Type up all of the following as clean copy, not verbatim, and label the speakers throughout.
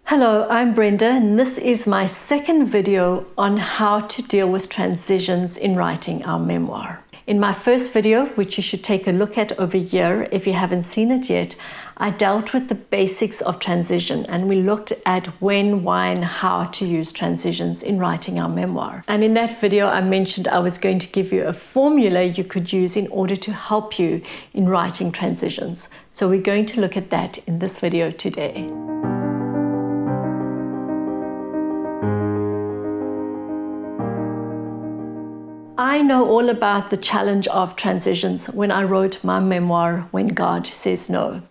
Speaker 1: Hello, I'm Brenda, and this is my second video on how to deal with transitions in writing our memoir. In my first video, which you should take a look at over here if you haven't seen it yet, I dealt with the basics of transition and we looked at when, why, and how to use transitions in writing our memoir. And in that video, I mentioned I was going to give you a formula you could use in order to help you in writing transitions. So we're going to look at that in this video today. I know all about the challenge of transitions when I wrote my memoir, When God Says No.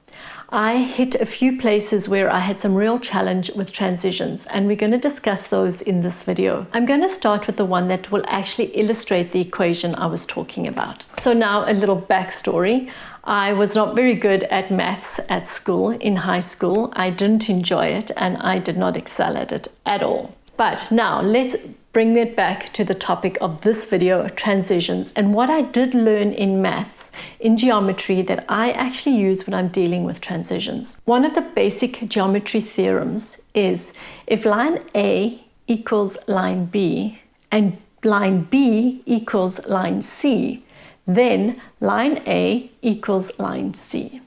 Speaker 1: I hit a few places where I had some real challenge with transitions, and we're going to discuss those in this video. I'm going to start with the one that will actually illustrate the equation I was talking about. So now a little backstory. I was not very good at maths at school, in high school. I didn't enjoy it and I did not excel at it at all. But now let's bring it back to the topic of this video, transitions, and what I did learn in maths, in geometry, that I actually use when I'm dealing with transitions. One of the basic geometry theorems is if line A equals line B and line B equals line C, then line A equals line C.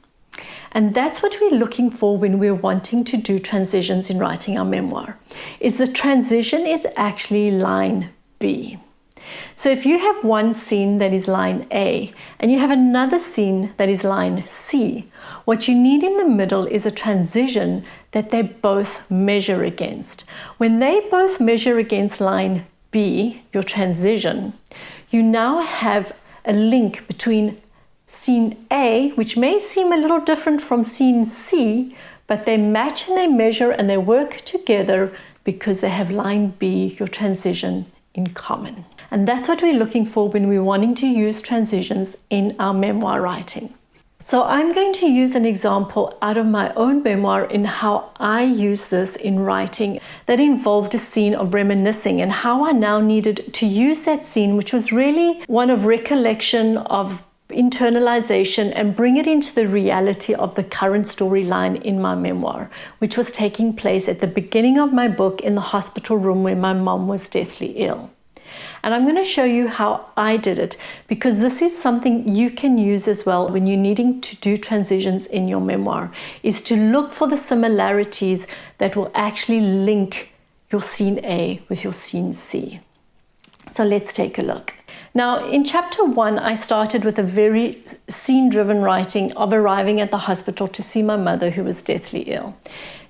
Speaker 1: And that's what we're looking for when we're wanting to do transitions in writing our memoir, is the transition is actually line B. So if you have one scene that is line A and you have another scene that is line C, what you need in the middle is a transition that they both measure against. When they both measure against line B, your transition, you now have a link between scene A, which may seem a little different from scene C, but they match and they measure and they work together because they have line B, your transition, in common. And that's what we're looking for when we're wanting to use transitions in our memoir writing. So I'm going to use an example out of my own memoir in how I use this in writing that involved a scene of reminiscing and how I now needed to use that scene, which was really one of recollection, of internalization, and bring it into the reality of the current storyline in my memoir, which was taking place at the beginning of my book in the hospital room where my mom was deathly ill. And I'm going to show you how I did it, because this is something you can use as well when you're needing to do transitions in your memoir, is to look for the similarities that will actually link your scene A with your scene C. So let's take a look. Now, in chapter 1, I started with a very scene-driven writing of arriving at the hospital to see my mother who was deathly ill.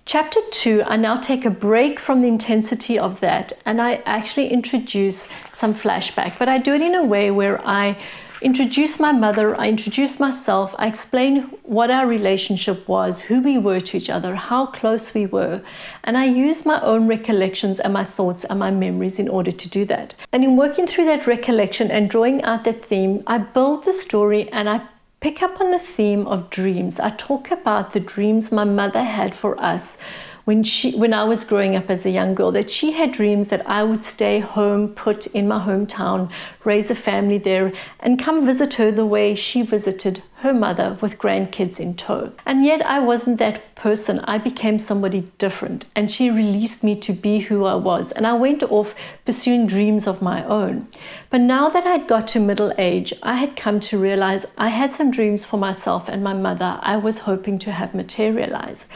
Speaker 1: Chapter 2, I now take a break from the intensity of that and I actually introduce some flashback, but I do it in a way where I introduce my mother, I introduce myself, I explain what our relationship was, who we were to each other, how close we were, and I use my own recollections and my thoughts and my memories in order to do that. And in working through that recollection and drawing out that theme, I build the story and I pick up on the theme of dreams. I talk about the dreams my mother had for us when I was growing up as a young girl, that she had dreams that I would stay home, put in my hometown, raise a family there, and come visit her the way she visited her mother with grandkids in tow. And yet I wasn't that person. I became somebody different, and she released me to be who I was, and I went off pursuing dreams of my own. But now that I'd got to middle age, I had come to realize I had some dreams for myself and my mother I was hoping to have materialize.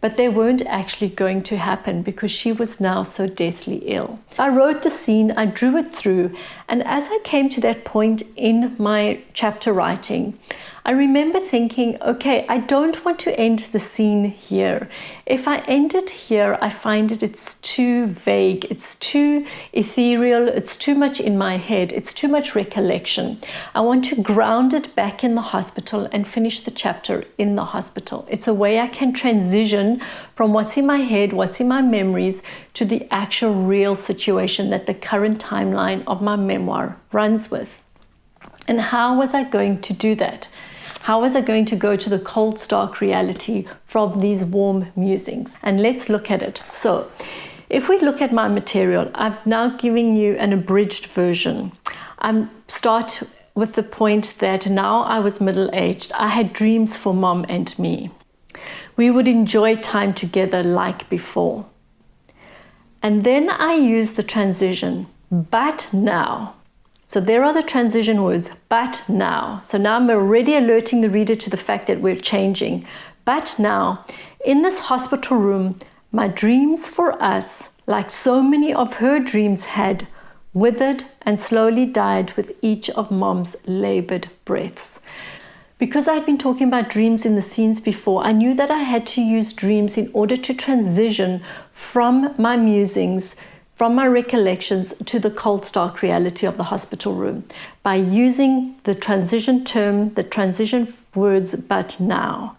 Speaker 1: But they weren't actually going to happen because she was now so deathly ill. I wrote the scene, I drew it through, and as I came to that point in my chapter writing, I remember thinking, okay, I don't want to end the scene here. If I end it here, I find it's too vague, it's too ethereal, it's too much in my head, it's too much recollection. I want to ground it back in the hospital and finish the chapter in the hospital. It's a way I can transition from what's in my head, what's in my memories, to the actual real situation that the current timeline of my memoir runs with. And how was I going to do that? How was I going to go to the cold, stark reality from these warm musings? And let's look at it. So, if we look at my material, I've now given you an abridged version. I start with the point that now I was middle-aged. I had dreams for mom and me. We would enjoy time together like before. And then I use the transition, but now. So there are the transition words, but now. So now I'm already alerting the reader to the fact that we're changing. But now, in this hospital room, my dreams for us, like so many of her dreams had, withered and slowly died with each of Mom's labored breaths. Because I'd been talking about dreams in the scenes before, I knew that I had to use dreams in order to transition from my musings, from my recollections, to the cold, stark reality of the hospital room by using the transition term, the transition words, but now.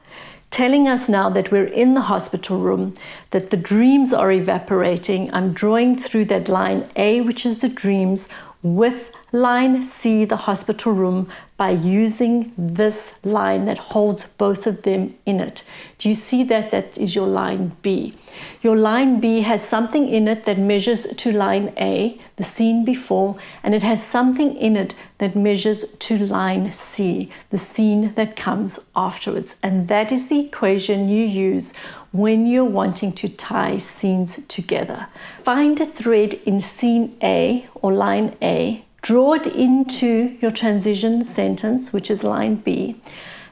Speaker 1: Telling us now that we're in the hospital room, that the dreams are evaporating. I'm drawing through that line A, which is the dreams, with line C, the hospital room, by using this line that holds both of them in it. Do you see that? That is your line B. Your line B has something in it that measures to line A, the scene before, and it has something in it that measures to line C, the scene that comes afterwards. And that is the equation you use when you're wanting to tie scenes together. Find a thread in scene A or line A, draw it into your transition sentence, which is line B.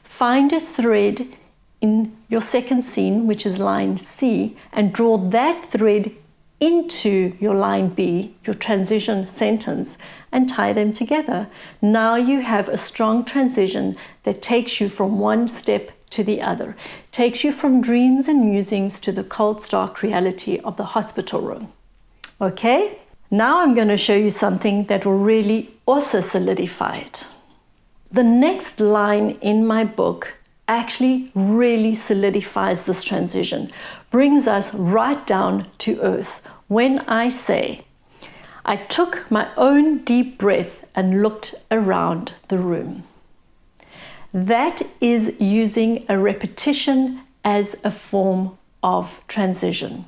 Speaker 1: Find a thread in your second scene, which is line C, and draw that thread into your line B, your transition sentence, and tie them together. Now you have a strong transition that takes you from one step to the other, takes you from dreams and musings to the cold, stark reality of the hospital room. Okay? Now I'm going to show you something that will really also solidify it. The next line in my book actually really solidifies this transition, brings us right down to earth when I say, I took my own deep breath and looked around the room. That is using a repetition as a form of transition,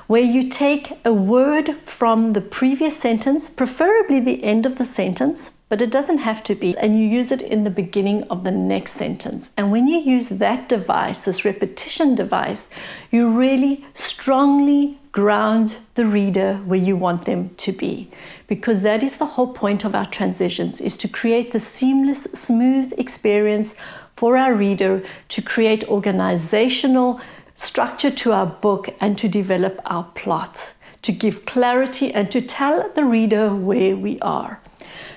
Speaker 1: where you take a word from the previous sentence, preferably the end of the sentence, but it doesn't have to be, and you use it in the beginning of the next sentence. And when you use that device, this repetition device, you really strongly ground the reader where you want them to be, because that is the whole point of our transitions, is to create the seamless, smooth experience for our reader, to create organizational structure to our book, and to develop our plot, to give clarity and to tell the reader where we are.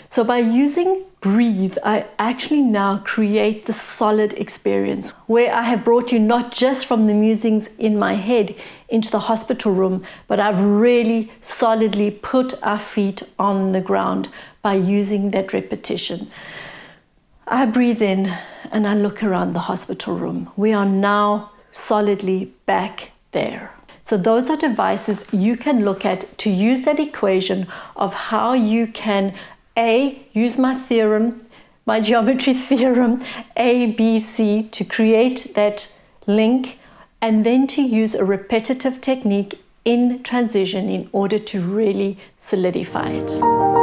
Speaker 1: So by using breathe, I actually now create the solid experience where I have brought you not just from the musings in my head into the hospital room, but I've really solidly put our feet on the ground by using that repetition. I breathe in and I look around the hospital room. We are now solidly back there. So those are devices you can look at to use that equation of how you can use my theorem, my geometry theorem, A, B, C, to create that link, and then to use a repetitive technique in transition in order to really solidify it.